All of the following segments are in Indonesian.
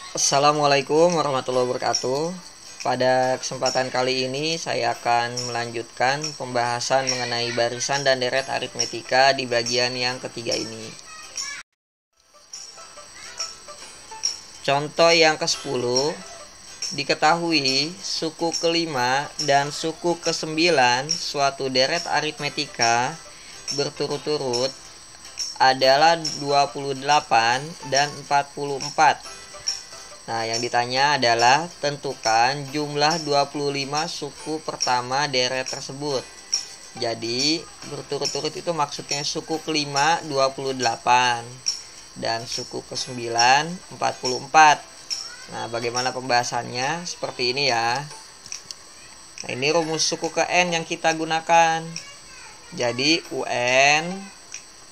Assalamualaikum warahmatullahi wabarakatuh. Pada kesempatan kali ini saya akan melanjutkan pembahasan mengenai barisan dan deret aritmetika di bagian yang ketiga ini. Contoh yang ke-10, diketahui suku kelima dan suku ke-9 suatu deret aritmetika berturut-turut adalah 28 dan 44. Nah, yang ditanya adalah tentukan jumlah 25 suku pertama deret tersebut. Jadi, berturut-turut itu maksudnya suku kelima 28 dan suku ke-9 44. Nah, bagaimana pembahasannya? Seperti ini ya. Nah, ini rumus suku ke N yang kita gunakan. Jadi, UN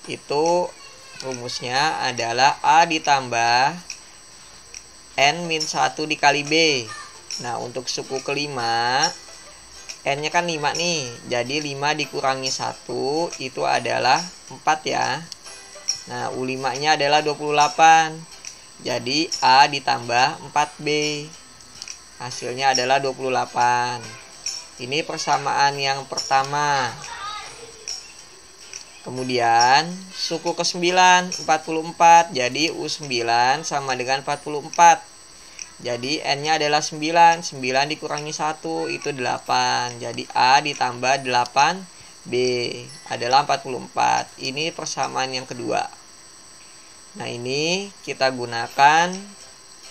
itu rumusnya adalah A ditambah N-1 dikali B. Nah, untuk suku kelima, N-nya kan 5 nih. Jadi 5 dikurangi 1 itu adalah 4 ya. Nah, U5-nya adalah 28. Jadi A ditambah 4B. Hasilnya adalah 28. Ini persamaan yang pertama. Kemudian suku ke-9 44. Jadi U9 sama dengan 44. Jadi N-nya adalah 9. 9 dikurangi 1 itu 8. Jadi A ditambah 8B adalah 44. Ini persamaan yang kedua. Nah, ini kita gunakan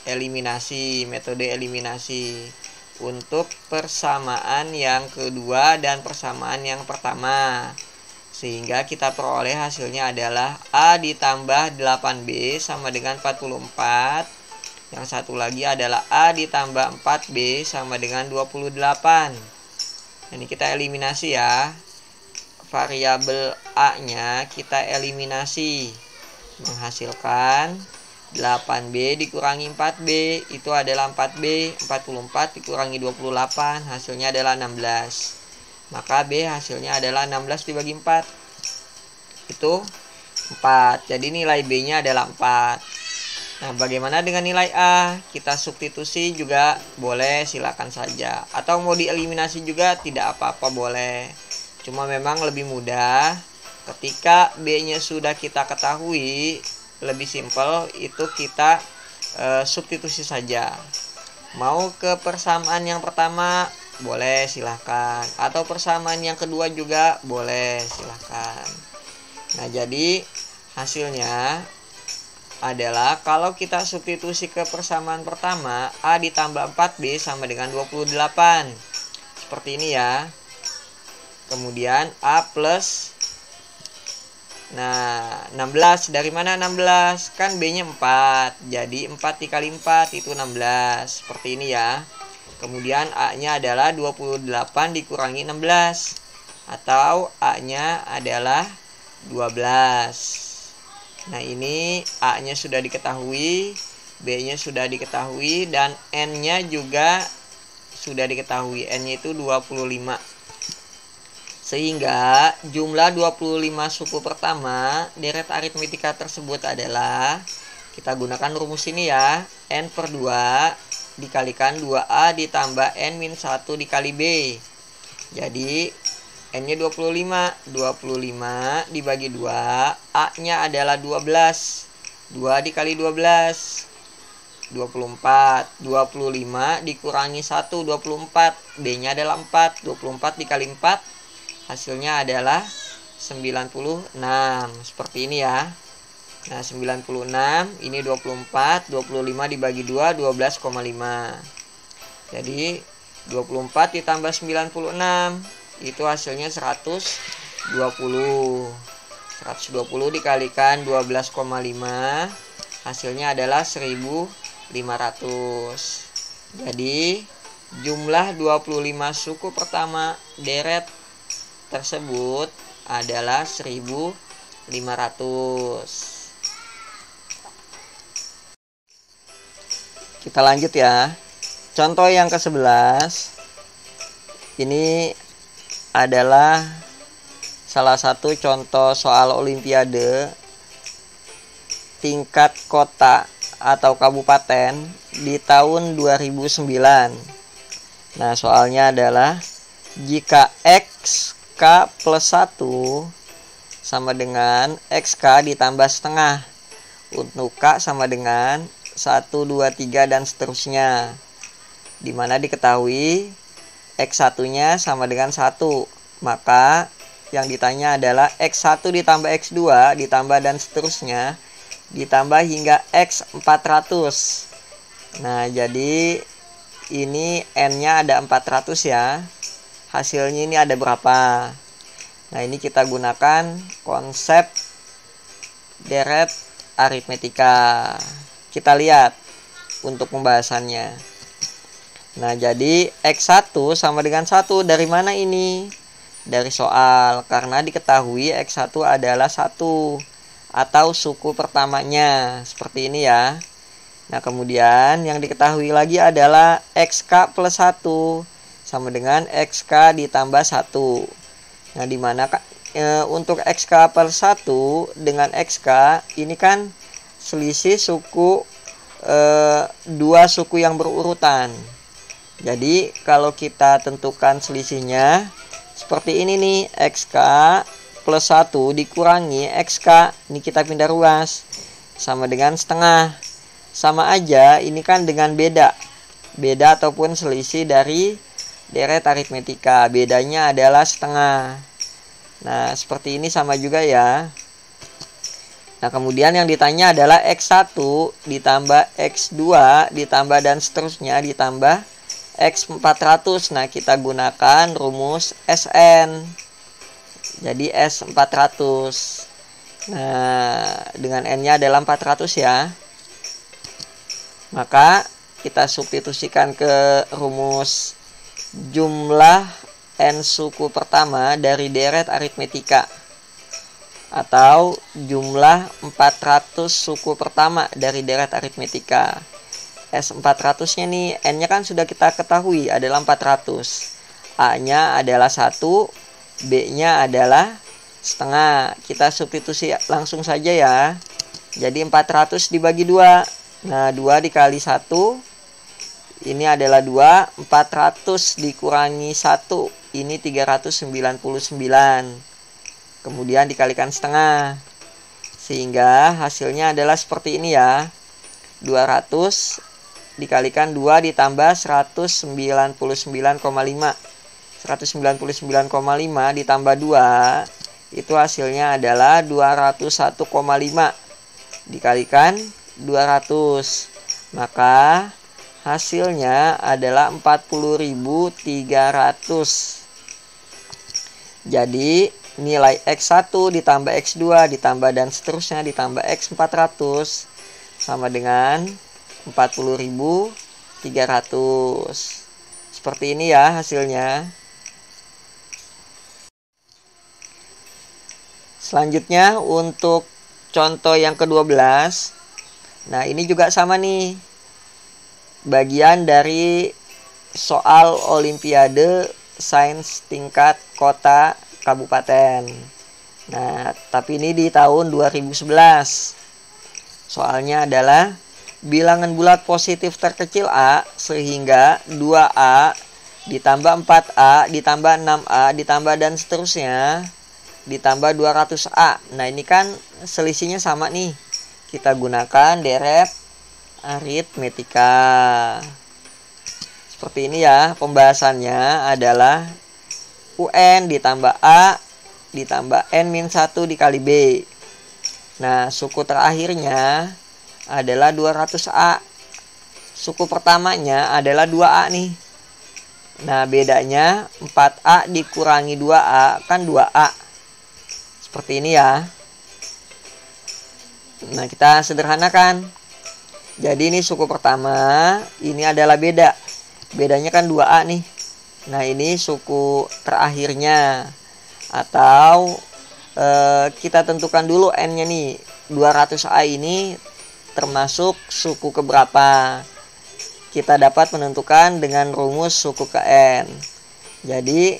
eliminasi, metode eliminasi untuk persamaan yang kedua dan persamaan yang pertama. Sehingga kita peroleh hasilnya adalah A ditambah 8B sama dengan 44. Yang satu lagi adalah A ditambah 4B sama dengan 28. Ini kita eliminasi ya. Variabel A-nya kita eliminasi. Menghasilkan 8B dikurangi 4B itu adalah 4B. 44 dikurangi 28 hasilnya adalah 16. Maka B hasilnya adalah 16 dibagi 4. Itu 4. Jadi nilai B-nya adalah 4. Nah, bagaimana dengan nilai A? Kita substitusi juga boleh, silakan saja. Atau mau dieliminasi juga tidak apa-apa, boleh. Cuma memang lebih mudah ketika B-nya sudah kita ketahui, lebih simpel itu kita substitusi saja. Mau ke persamaan yang pertama boleh, silahkan. Atau persamaan yang kedua juga boleh, silahkan. Nah, jadi hasilnya adalah kalau kita substitusi ke persamaan pertama, A ditambah 4B sama dengan 28. Seperti ini ya. Kemudian A plus, nah 16, dari mana 16? Kan B-nya 4. Jadi 4 dikali 4 itu 16. Seperti ini ya. Kemudian A-nya adalah 28 dikurangi 16. Atau A-nya adalah 12. Nah, ini A-nya sudah diketahui, B-nya sudah diketahui, dan N-nya juga sudah diketahui. N-nya itu 25. Sehingga jumlah 25 suku pertama deret aritmetika tersebut adalah, kita gunakan rumus ini ya, N per 2 dikalikan 2A ditambah N-1 dikali B. Jadi N-nya 25. 25 dibagi 2. A-nya adalah 12. 2 dikali 12. 24. 25 dikurangi 1. 24. B-nya adalah 4. 24 dikali 4. Hasilnya adalah 96. Seperti ini ya. Nah, 96 ini 24, 25 dibagi 2, 12,5. Jadi 24 ditambah 96 itu hasilnya 120. 120 dikalikan 12,5 hasilnya adalah 1500. Jadi jumlah 25 suku pertama deret tersebut adalah 1500. Kita lanjut ya. Contoh yang ke-11. Ini adalah salah satu contoh soal olimpiade tingkat kota atau kabupaten di tahun 2009. Nah, soalnya adalah jika XK plus 1 sama dengan XK ditambah setengah, untuk K sama dengan 1, 2, 3 dan seterusnya, dimana diketahui X1 nya sama dengan 1, maka yang ditanya adalah X1 ditambah X2 ditambah dan seterusnya ditambah hingga X 400. Nah, jadi ini N-nya ada 400 ya. Hasilnya ini ada berapa? Nah, ini kita gunakan konsep deret aritmetika. Kita lihat untuk pembahasannya. Nah, jadi X1 sama dengan 1 dari mana ini? Dari soal, karena diketahui X1 adalah 1 atau suku pertamanya. Seperti ini ya. Nah, kemudian yang diketahui lagi adalah XK plus 1 sama dengan XK ditambah 1. Nah, dimana untuk XK plus 1 dengan XK ini kan selisih suku, dua suku yang berurutan. Jadi kalau kita tentukan selisihnya seperti ini nih, XK plus 1 dikurangi XK, ini kita pindah ruas, sama dengan setengah. Sama aja, ini kan dengan beda ataupun selisih dari deret aritmetika, bedanya adalah setengah. Nah, seperti ini sama juga ya. Nah, kemudian yang ditanya adalah X1 ditambah X2 ditambah dan seterusnya ditambah X 400. Nah, kita gunakan rumus SN. Jadi S 400. Nah, dengan N-nya adalah 400 ya. Maka kita substitusikan ke rumus jumlah N suku pertama dari deret aritmetika, atau jumlah 400 suku pertama dari deret aritmetika. S400 nya nih, N nya kan sudah kita ketahui adalah 400, A nya adalah 1, B nya adalah setengah. Kita substitusi langsung saja ya. Jadi 400 dibagi 2. Nah, 2 dikali 1 ini adalah 2, 400 dikurangi 1 ini 399. Kemudian dikalikan setengah, sehingga hasilnya adalah seperti ini ya. 200 dikalikan 2 ditambah 199,5. 199,5 ditambah 2 itu hasilnya adalah 201,5 dikalikan 200, maka hasilnya adalah 40.300. Jadi nilai X1 ditambah X2 ditambah dan seterusnya ditambah X 400 sama dengan 40.300. Seperti ini ya hasilnya. Selanjutnya untuk contoh yang ke-12. Nah, ini juga sama nih. Bagian dari soal Olimpiade Sains tingkat kota kabupaten. Nah, tapi ini di tahun 2011. Soalnya adalah bilangan bulat positif terkecil A sehingga 2A ditambah 4A ditambah 6A ditambah dan seterusnya ditambah 200A. Nah, ini kan selisihnya sama nih. Kita gunakan deret aritmetika. Seperti ini ya, pembahasannya adalah UN ditambah A ditambah N-1 dikali B. Nah, suku terakhirnya adalah 200A. Suku pertamanya adalah 2A nih. Nah, bedanya 4A dikurangi 2A kan 2A. Seperti ini ya. Nah, kita sederhanakan. Jadi ini suku pertama, ini adalah beda. Bedanya kan 2A nih. Nah, ini suku terakhirnya. Atau kita tentukan dulu N-nya nih. 200A ini termasuk suku keberapa? Kita dapat menentukan dengan rumus suku ke N. Jadi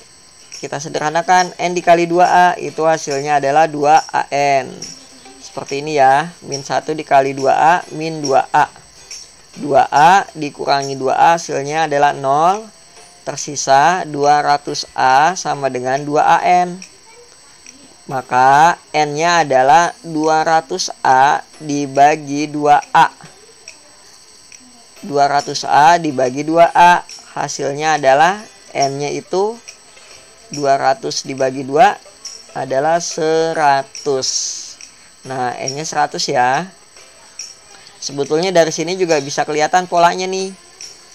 kita sederhanakan, N dikali 2A itu hasilnya adalah 2AN. seperti ini ya. Min 1 dikali 2A, min 2A. 2A dikurangi 2A hasilnya adalah 0. Tersisa 200A sama dengan 2AN. Maka N-nya adalah 200A dibagi 2A. 200A dibagi 2A. Hasilnya adalah N-nya itu 200 dibagi 2 adalah 100. Nah, N-nya 100 ya. Sebetulnya dari sini juga bisa kelihatan polanya nih.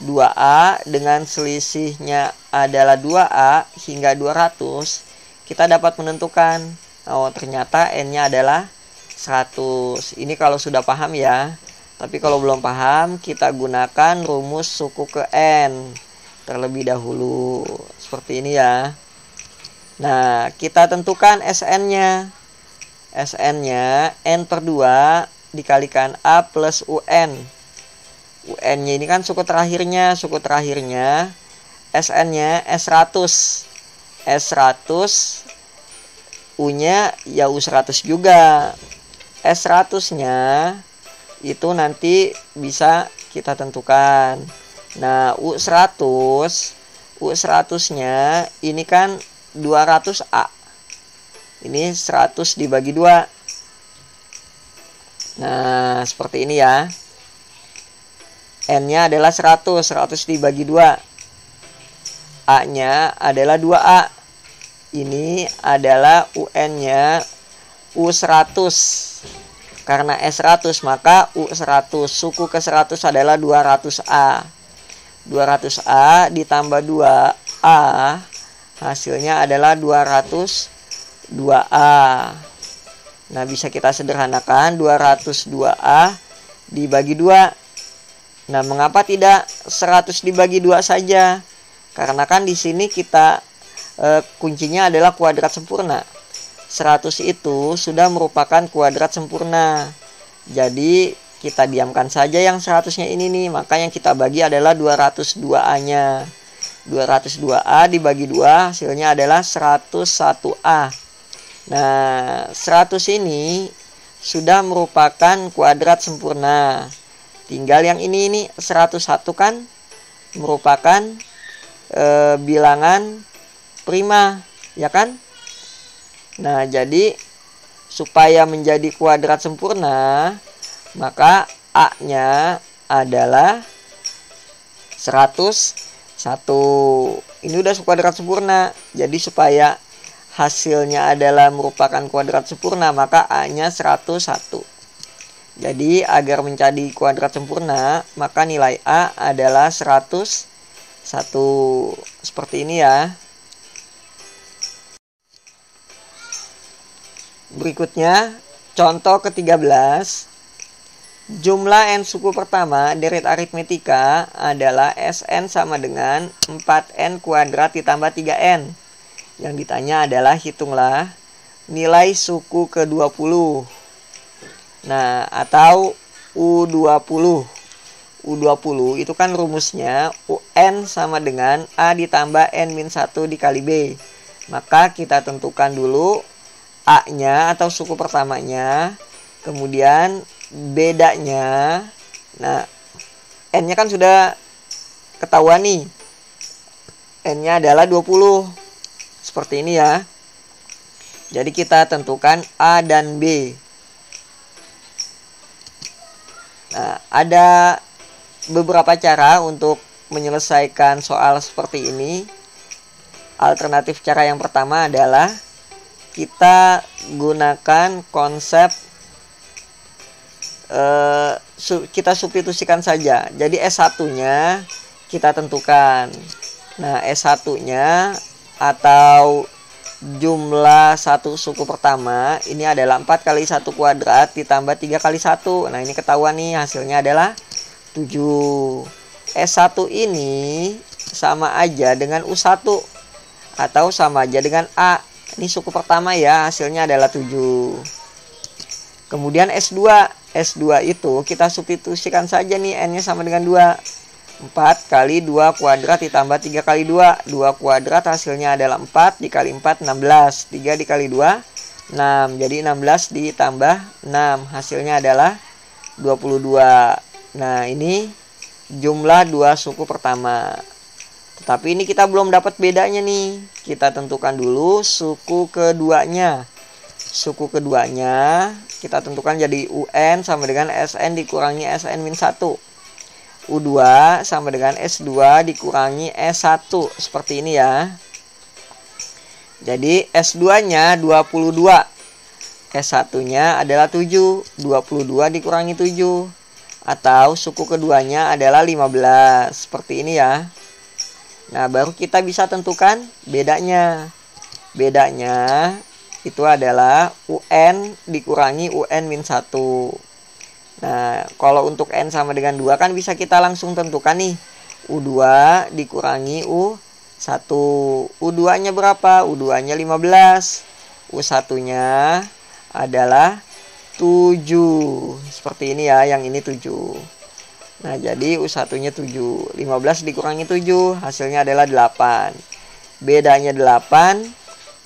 2A dengan selisihnya adalah 2A hingga 200. Kita dapat menentukan, oh ternyata N-nya adalah 100. Ini kalau sudah paham ya. Tapi kalau belum paham, kita gunakan rumus suku ke N terlebih dahulu. Seperti ini ya. Nah, kita tentukan SN-nya. SN-nya N per 2 dikalikan A plus UN. UN-nya ini kan suku terakhirnya. Suku terakhirnya SN-nya S100. S100 U-nya ya U100 juga. S100-nya itu nanti bisa kita tentukan. Nah, U100-nya ini kan 200A. Ini 100 dibagi 2. Nah, seperti ini ya. N-nya adalah 100 dibagi 2. A-nya adalah 2A. Ini adalah UN-nya U100. Karena S100 maka U100. Suku ke 100 adalah 200A. 200A ditambah 2A hasilnya adalah 202A. Nah, bisa kita sederhanakan 202A dibagi 2. Nah, mengapa tidak 100 dibagi 2 saja? Karena kan di sini kita kuncinya adalah kuadrat sempurna. 100 itu sudah merupakan kuadrat sempurna. Jadi kita diamkan saja yang 100-nya ini nih. Maka yang kita bagi adalah 202A-nya. 202A dibagi 2 hasilnya adalah 101A. Nah, 100 ini sudah merupakan kuadrat sempurna. Tinggal yang ini 101 kan merupakan bilangan prima, ya kan? Nah, jadi supaya menjadi kuadrat sempurna, maka A-nya adalah 101. Ini udah kuadrat sempurna. Jadi supaya hasilnya adalah merupakan kuadrat sempurna, maka A-nya 101. Jadi agar menjadi kuadrat sempurna, maka nilai A adalah 101. Seperti ini ya. Berikutnya, contoh ke-13. Jumlah N suku pertama deret aritmetika adalah Sn sama dengan 4N kuadrat ditambah 3N. Yang ditanya adalah hitunglah nilai suku ke-20. Nah, atau U20. U20 itu kan rumusnya UN sama dengan A ditambah N-1 dikali B. Maka kita tentukan dulu A-nya atau suku pertamanya. Kemudian bedanya. Nah, N-nya kan sudah ketahuan nih. N-nya adalah 20. Seperti ini ya. Jadi kita tentukan A dan B. Nah, ada beberapa cara untuk menyelesaikan soal seperti ini. Alternatif cara yang pertama adalah kita gunakan konsep kita substitusikan saja. Jadi S1-nya kita tentukan. Nah, S1-nya atau jumlah satu suku pertama ini adalah 4 kali 1 kuadrat ditambah 3 kali 1. Nah, ini ketahuan nih hasilnya adalah 7. S1 ini sama aja dengan U1 atau sama aja dengan A. Ini suku pertama ya, hasilnya adalah 7. Kemudian S2. S2 itu kita substitusikan saja nih, N-nya sama dengan 2. 4 kali 2 kuadrat ditambah 3 kali 2. 2 kuadrat hasilnya adalah 4 dikali 4 16. 3 dikali 2 6. Jadi 16 ditambah 6. Hasilnya adalah 22. Nah, ini jumlah dua suku pertama. Tetapi ini kita belum dapat bedanya nih. Kita tentukan dulu suku keduanya. Suku keduanya kita tentukan jadi UN sama dengan SN dikurangi SN-1. U2 sama dengan S2 dikurangi S1. Seperti ini ya. Jadi S2-nya 22. S1-nya adalah 7. 22 dikurangi 7. Atau suku keduanya adalah 15. Seperti ini ya. Nah, baru kita bisa tentukan bedanya. Bedanya itu adalah UN dikurangi UN-1. Nah, kalau untuk N sama dengan 2 kan bisa kita langsung tentukan nih. U2 dikurangi U1. U2-nya berapa? U2-nya 15. U1-nya adalah 7. Seperti ini ya, yang ini 7. Nah, jadi U1-nya 7. 15 dikurangi 7, hasilnya adalah 8. Bedanya 8.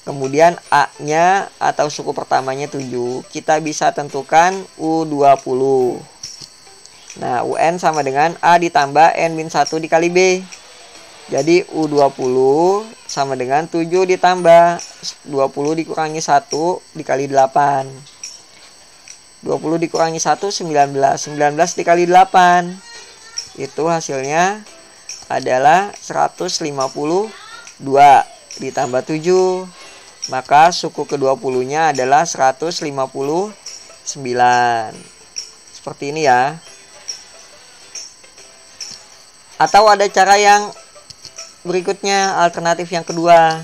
Kemudian A-nya atau suku pertamanya 7. Kita bisa tentukan U20. Nah, UN sama dengan A ditambah N-1 dikali B. Jadi U20 sama dengan 7 ditambah 20 dikurangi 1 dikali 8. 20 dikurangi 1, 19. 19 dikali 8. Itu hasilnya adalah 152 ditambah 7. Maka suku ke-20-nya adalah 159. Seperti ini ya. Atau ada cara yang berikutnya, alternatif yang kedua.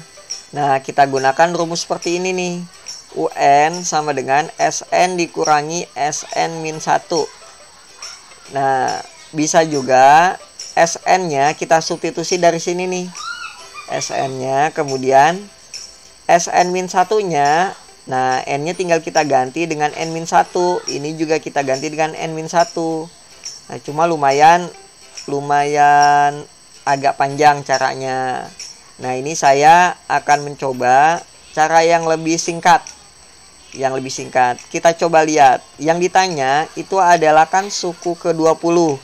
Nah, kita gunakan rumus seperti ini nih. UN sama dengan SN dikurangi SN-1. Nah, bisa juga SN-nya kita substitusi dari sini nih. SN-nya kemudian SN-1-nya, nah N-nya tinggal kita ganti dengan N-1. Ini juga kita ganti dengan N-1. Nah, cuma lumayan agak panjang caranya. Nah, ini saya akan mencoba cara yang lebih singkat. Kita coba lihat. Yang ditanya itu adalah kan suku ke-20.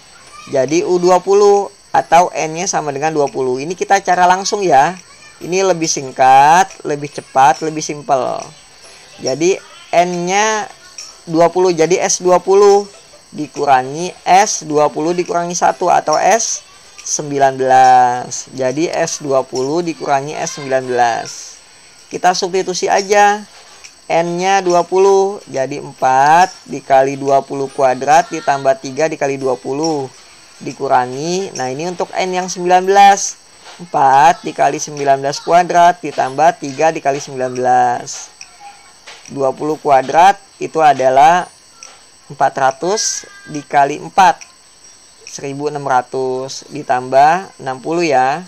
Jadi U20 atau N-nya sama dengan 20. Ini kita cara langsung ya. Ini lebih singkat, lebih cepat, lebih simpel. Jadi N-nya 20, jadi S20 dikurangi S20 dikurangi 1 atau S19. Jadi S20 dikurangi S19. Kita substitusi aja. N-nya 20, jadi 4 dikali 20 kuadrat ditambah 3 dikali 20 dikurangi. Nah, ini untuk N yang 19. 4 dikali 19 kuadrat ditambah 3 dikali 19. 20 kuadrat itu adalah 400 dikali 4. 1600 ditambah 60 ya.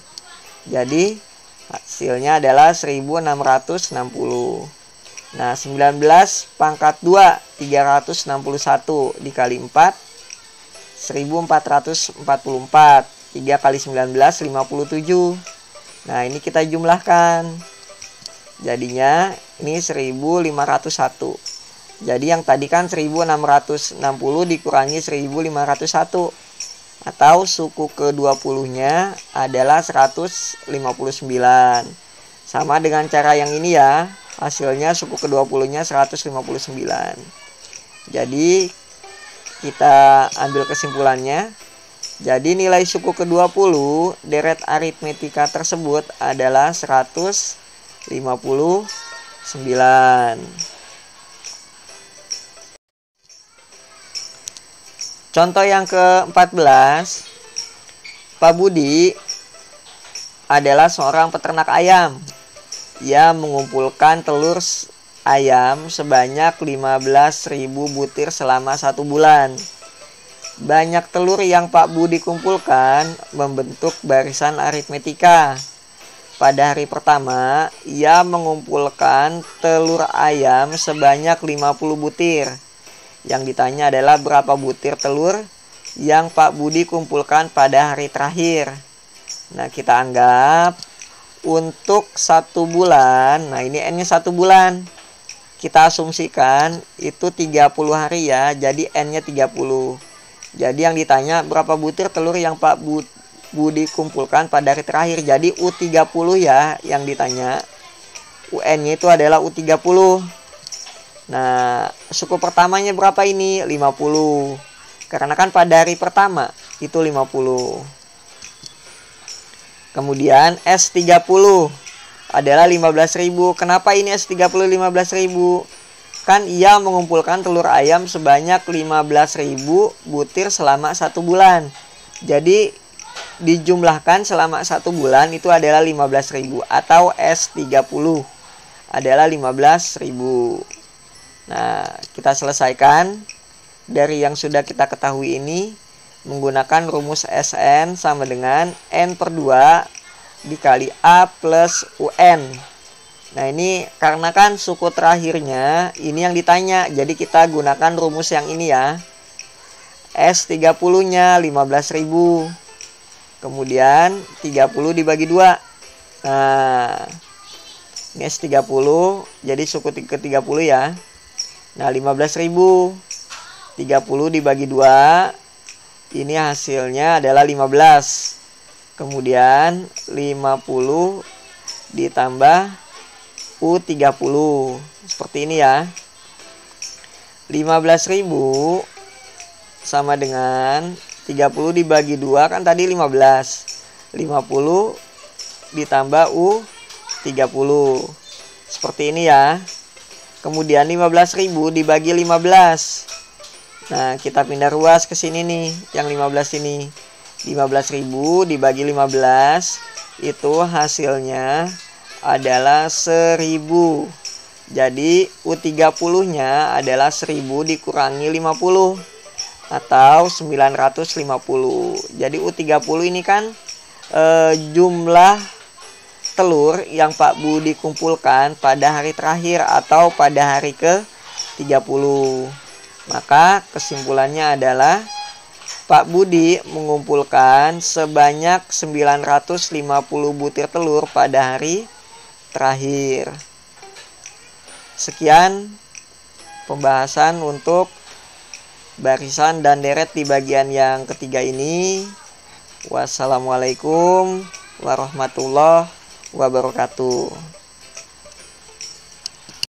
Jadi hasilnya adalah 1660. Nah, 19 pangkat 2 361 dikali 4 1444. 3 kali 19 57. Nah, ini kita jumlahkan. Jadinya ini 1501. Jadi yang tadi kan 1660 dikurangi 1501. Atau suku ke-20-nya adalah 159. Sama dengan cara yang ini ya. Hasilnya suku ke-20-nya 159. Jadi kita ambil kesimpulannya. Jadi nilai suku ke-20 deret aritmetika tersebut adalah 159. Contoh yang ke-14. Pak Budi adalah seorang peternak ayam. Ia mengumpulkan telur ayam sebanyak 15.000 butir selama 1 bulan. Banyak telur yang Pak Budi kumpulkan membentuk barisan aritmetika. Pada hari pertama, ia mengumpulkan telur ayam sebanyak 50 butir. Yang ditanya adalah berapa butir telur yang Pak Budi kumpulkan pada hari terakhir. Nah, kita anggap untuk 1 bulan. Nah, ini N-nya 1 bulan. kita asumsikan itu 30 hari ya, jadi N-nya 30. Jadi yang ditanya berapa butir telur yang Pak Budi kumpulkan pada hari terakhir. Jadi U30 ya yang ditanya. UN-nya itu adalah U30. Nah, suku pertamanya berapa ini? 50. Karena kan pada hari pertama itu 50. Kemudian S30 adalah 15.000. Kenapa ini S30 15.000? Kan ia mengumpulkan telur ayam sebanyak 15.000 butir selama 1 bulan. Jadi dijumlahkan selama 1 bulan itu adalah 15.000 atau S30 adalah 15.000. Nah, kita selesaikan dari yang sudah kita ketahui ini menggunakan rumus SN sama dengan N per 2 dikali A plus UN. Nah, ini karena kan suku terakhirnya ini yang ditanya, jadi kita gunakan rumus yang ini ya. S30 nya 15.000, kemudian 30 dibagi 2. Nah, ini S30 jadi suku ke-30 ya. Nah, 15.000 30 dibagi 2, ini hasilnya adalah 15. Kemudian 50 ditambah U30. Seperti ini ya. 15.000 sama dengan 30 dibagi 2 kan tadi 15. 50 ditambah U30. Seperti ini ya. Kemudian 15.000 dibagi 15. Nah, kita pindah ruas ke sini nih, yang 15 ini. 15.000 dibagi 15, itu hasilnya adalah 1.000. Jadi, U30-nya adalah 1.000 dikurangi 50, atau 950. Jadi, U30 ini kan jumlah telur yang Pak Budi kumpulkan pada hari terakhir atau pada hari ke-30. Maka kesimpulannya adalah Pak Budi mengumpulkan sebanyak 950 butir telur pada hari terakhir. Sekian pembahasan untuk barisan dan deret di bagian yang ketiga ini. Wassalamualaikum warahmatullahi wabarakatuh.